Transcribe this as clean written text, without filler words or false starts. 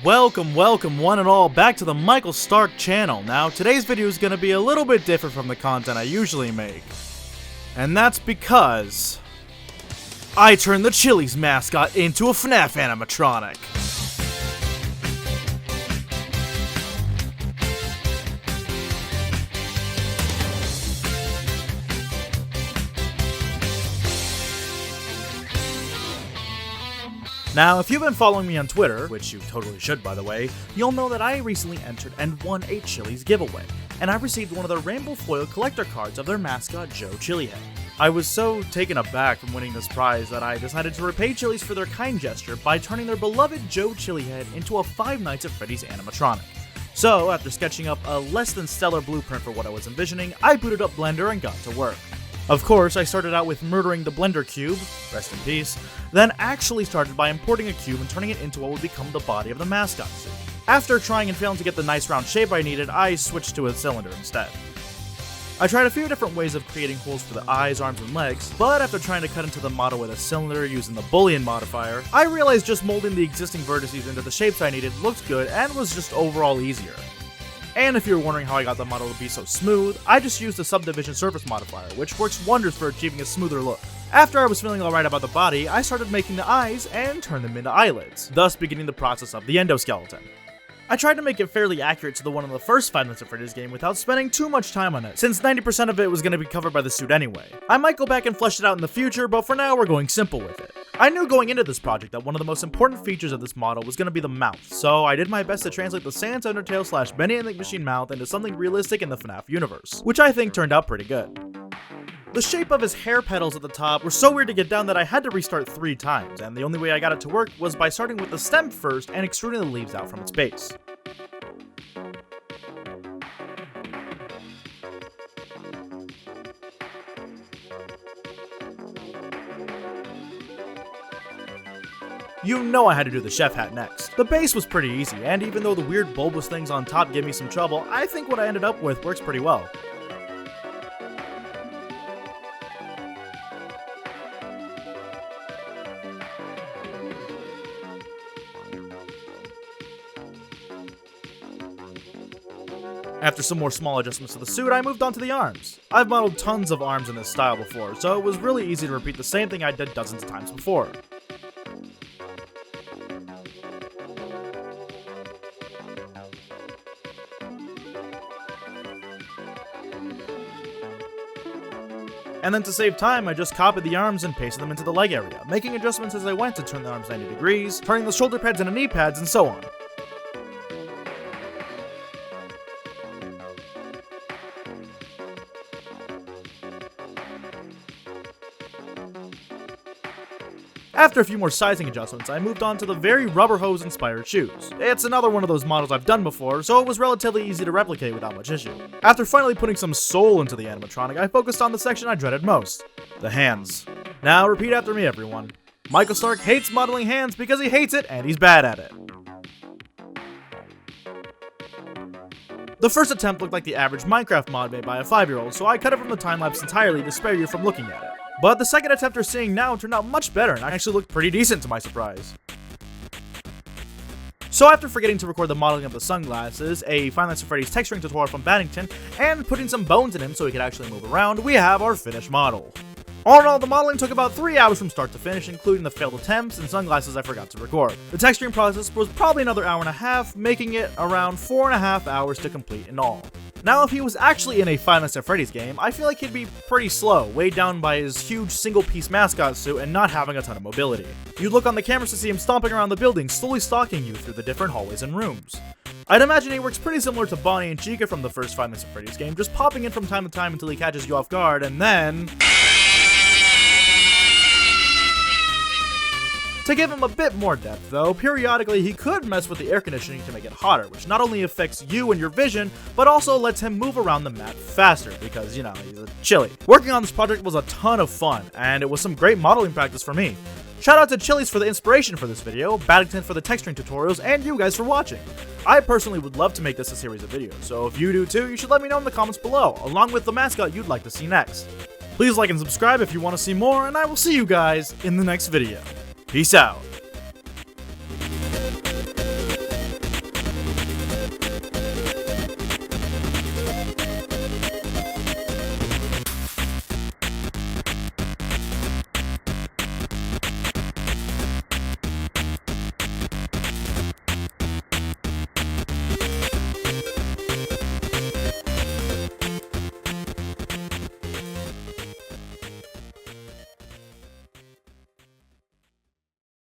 Welcome one and all back to the Michael Stark channel. Now, today's video is going to be a little bit different from the content I usually make. And that's because I turned the Chili's mascot into a FNaF Animatronic. Now, if you've been following me on Twitter, which you totally should by the way, you'll know that I recently entered and won a Chili's giveaway, and I received one of their rainbow foil collector cards of their mascot, Joe Chilihead. I was so taken aback from winning this prize that I decided to repay Chili's for their kind gesture by turning their beloved Joe Chilihead into a Five Nights at Freddy's animatronic. So, after sketching up a less than stellar blueprint for what I was envisioning, I booted up Blender and got to work. Of course, I started out with murdering the Blender cube, rest in peace, then actually started by importing a cube and turning it into what would become the body of the mascot suit. After trying and failing to get the nice round shape I needed, I switched to a cylinder instead. I tried a few different ways of creating holes for the eyes, arms, and legs, but after trying to cut into the model with a cylinder using the Boolean modifier, I realized just molding the existing vertices into the shapes I needed looked good and was just overall easier. And if you're wondering how I got the model to be so smooth, I just used the subdivision surface modifier, which works wonders for achieving a smoother look. After I was feeling alright about the body, I started making the eyes and turned them into eyelids, thus beginning the process of the endoskeleton. I tried to make it fairly accurate to the one in the first Five Nights at Freddy's game without spending too much time on it, since 90% of it was going to be covered by the suit anyway. I might go back and flesh it out in the future, but for now we're going simple with it. I knew going into this project that one of the most important features of this model was going to be the mouth, so I did my best to translate the Sans Undertale / Benny and the Machine mouth into something realistic in the FNaF universe, which I think turned out pretty good. The shape of his hair petals at the top were so weird to get down that I had to restart 3 times, and the only way I got it to work was by starting with the stem first and extruding the leaves out from its base. You know I had to do the chef hat next. The base was pretty easy, and even though the weird bulbous things on top gave me some trouble, I think what I ended up with works pretty well. After some more small adjustments to the suit, I moved on to the arms. I've modeled tons of arms in this style before, so it was really easy to repeat the same thing I did dozens of times before. And then to save time, I just copied the arms and pasted them into the leg area, making adjustments as I went to turn the arms 90 degrees, turning the shoulder pads into knee pads, and so on. After a few more sizing adjustments, I moved on to the very rubber hose inspired shoes. It's another one of those models I've done before, so it was relatively easy to replicate without much issue. After finally putting some soul into the animatronic, I focused on the section I dreaded most, the hands. Now repeat after me everyone. Michael Stark hates modeling hands because he hates it and he's bad at it. The first attempt looked like the average Minecraft mod made by a 5-year-old, so I cut it from the time-lapse entirely to spare you from looking at it. But the second attempt you're seeing now turned out much better and actually looked pretty decent to my surprise. So after forgetting to record the modeling of the sunglasses, a Five Nights at Freddy's texturing tutorial from Battington, and putting some bones in him so he could actually move around, we have our finished model. All in all, the modeling took about 3 hours from start to finish, including the failed attempts and sunglasses I forgot to record. The texturing process was probably another hour and a half, making it around 4.5 hours to complete in all. Now, if he was actually in a Five Nights at Freddy's game, I feel like he'd be pretty slow, weighed down by his huge single-piece mascot suit and not having a ton of mobility. You'd look on the cameras to see him stomping around the building, slowly stalking you through the different hallways and rooms. I'd imagine he works pretty similar to Bonnie and Chica from the first Five Nights at Freddy's game, just popping in from time to time until he catches you off guard, and then... To give him a bit more depth though, periodically he could mess with the air conditioning to make it hotter, which not only affects you and your vision, but also lets him move around the map faster, because, you know, he's a chili. Working on this project was a ton of fun, and it was some great modeling practice for me. Shout out to Chili's for the inspiration for this video, Battington for the texturing tutorials, and you guys for watching. I personally would love to make this a series of videos, so if you do too, you should let me know in the comments below, along with the mascot you'd like to see next. Please like and subscribe if you want to see more, and I will see you guys in the next video. Peace out.